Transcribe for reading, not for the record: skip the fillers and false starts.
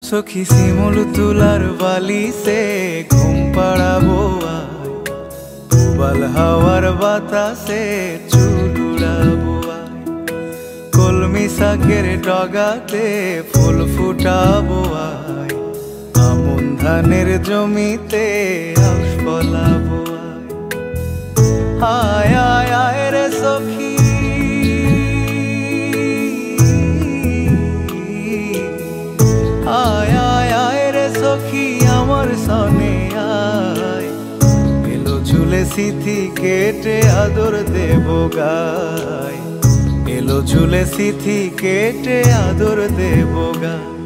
সখী শিমুল তুলার বালি সে ঘুম পাড়াবো আয়, উবাল হাওয়ার বাতাসে চুল উড়াবো আয়, কলমি শাকের ডগাতে ফুল ফুটাবো আয়, আমন ধানের জমিতে আশ ফলাবো আয়। আয় আয় রে সখী, আয় আয় আয় রে সখী আমার সনে আয়, এলো ঝুলে সিথি কেটে আদর দেব গায়, এলো ঝুলে সিথি কেটে আদর দেব গায়।